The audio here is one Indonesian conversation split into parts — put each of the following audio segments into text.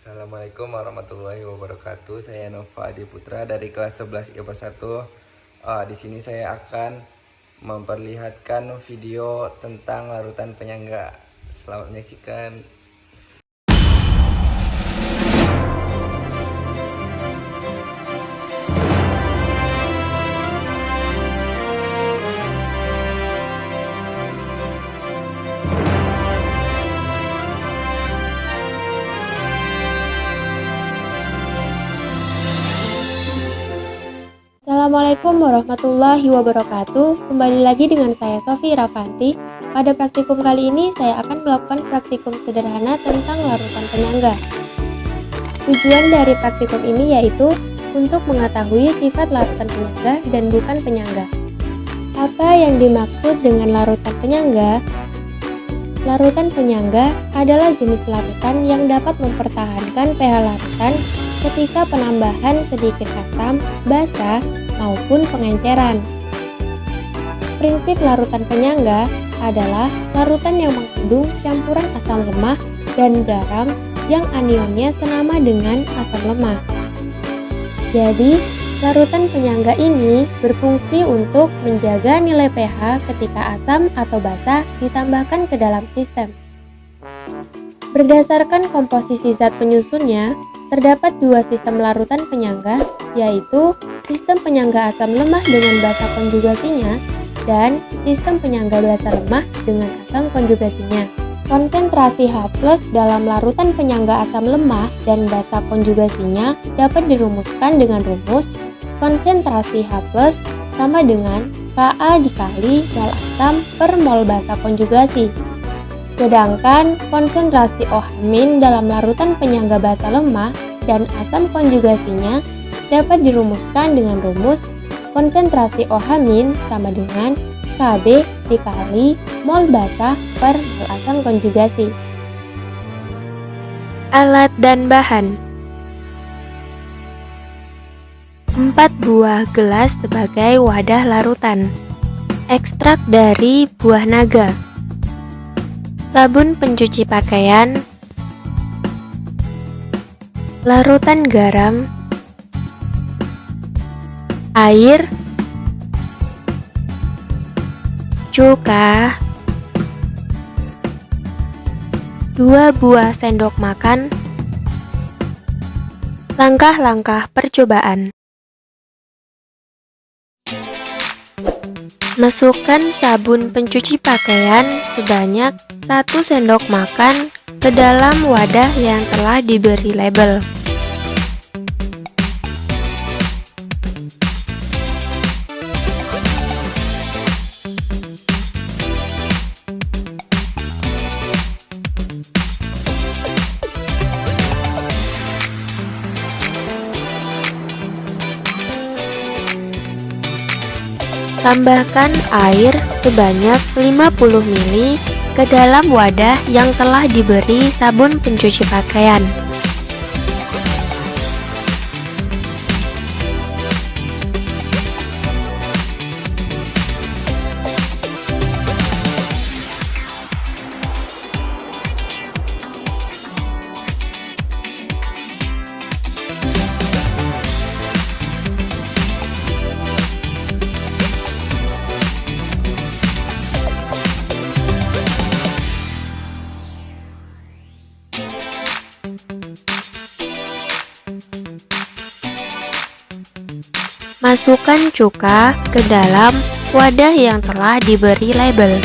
Assalamualaikum warahmatullahi wabarakatuh. Saya Nova Adi Putra dari kelas 11 IPA 1. Di sini saya akan memperlihatkan video tentang larutan penyangga. Selamat menyaksikan. Assalamualaikum warahmatullahi wabarakatuh. Kembali lagi dengan saya Sofi Rafanti. Pada praktikum kali ini saya akan melakukan praktikum sederhana tentang larutan penyangga. Tujuan dari praktikum ini yaitu untuk mengetahui sifat larutan penyangga dan bukan penyangga. Apa yang dimaksud dengan larutan penyangga? Larutan penyangga adalah jenis larutan yang dapat mempertahankan pH larutan ketika penambahan sedikit asam, basa, maupun pengenceran. Prinsip larutan penyangga adalah larutan yang mengandung campuran asam lemah dan garam yang anionnya senama dengan asam lemah. Jadi, larutan penyangga ini berfungsi untuk menjaga nilai pH ketika asam atau basa ditambahkan ke dalam sistem. Berdasarkan komposisi zat penyusunnya, terdapat dua sistem larutan penyangga, yaitu sistem penyangga asam lemah dengan basa konjugasinya dan sistem penyangga basa lemah dengan asam konjugasinya. Konsentrasi H+ dalam larutan penyangga asam lemah dan basa konjugasinya dapat dirumuskan dengan rumus konsentrasi H+ sama dengan Ka dikali mol asam per mol basa konjugasi. Sedangkan konsentrasi OH- dalam larutan penyangga basa lemah dan asam konjugasinya dapat dirumuskan dengan rumus konsentrasi OH- sama dengan Kb dikali mol basa per mol asam konjugasi. Alat dan bahan: 4 buah gelas sebagai wadah larutan, ekstrak dari buah naga, sabun pencuci pakaian, larutan garam, air, cuka, 2 buah sendok makan. Langkah-langkah percobaan: masukkan sabun pencuci pakaian sebanyak 1 sendok makan ke dalam wadah yang telah diberi label. Tambahkan air sebanyak 50 ml ke dalam wadah yang telah diberi sabun pencuci pakaian. Masukkan cuka ke dalam wadah yang telah diberi label.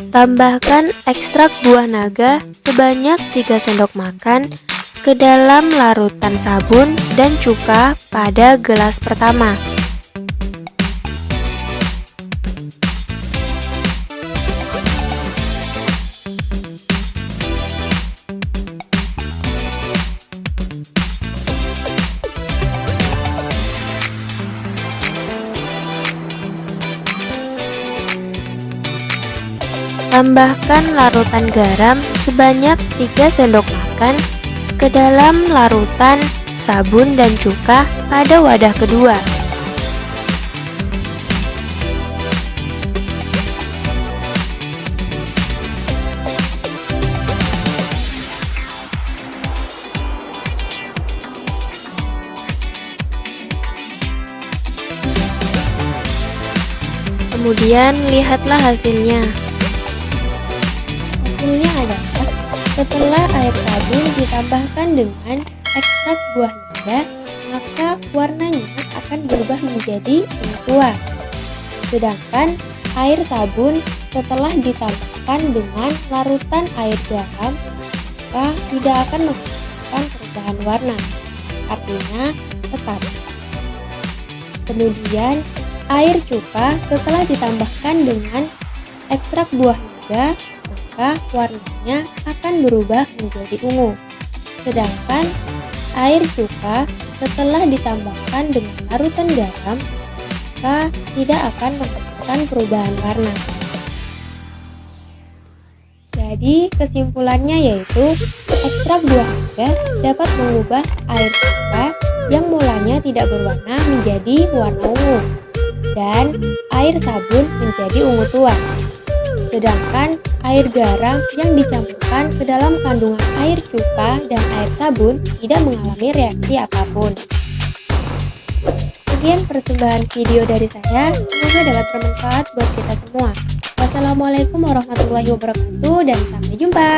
Tambahkan ekstrak buah naga sebanyak 3 sendok makan ke dalam larutan sabun dan cuka pada gelas pertama. Tambahkan larutan garam sebanyak 3 sendok makan ke dalam larutan sabun dan cuka pada wadah kedua. Kemudian lihatlah hasilnya. Hasilnya adalah setelah air sabun ditambahkan dengan ekstrak buah naga, maka warnanya akan berubah menjadi ungu tua. Sedangkan air sabun setelah ditambahkan dengan larutan air garam, maka tidak akan menghasilkan perubahan warna, artinya tetap. Kemudian air cuka setelah ditambahkan dengan ekstrak buah naga, maka warnanya akan berubah menjadi ungu. Sedangkan air cuka setelah ditambahkan dengan larutan garam, maka tidak akan menghasilkan perubahan warna. Jadi kesimpulannya yaitu ekstrak buah naga dapat mengubah air cuka yang mulanya tidak berwarna menjadi warna ungu dan air sabun menjadi ungu tua. Sedangkan air garam yang dicampurkan ke dalam kandungan air cuka dan air sabun tidak mengalami reaksi apapun. Sekian persembahan video dari saya, semoga dapat bermanfaat buat kita semua. Wassalamualaikum warahmatullahi wabarakatuh dan sampai jumpa.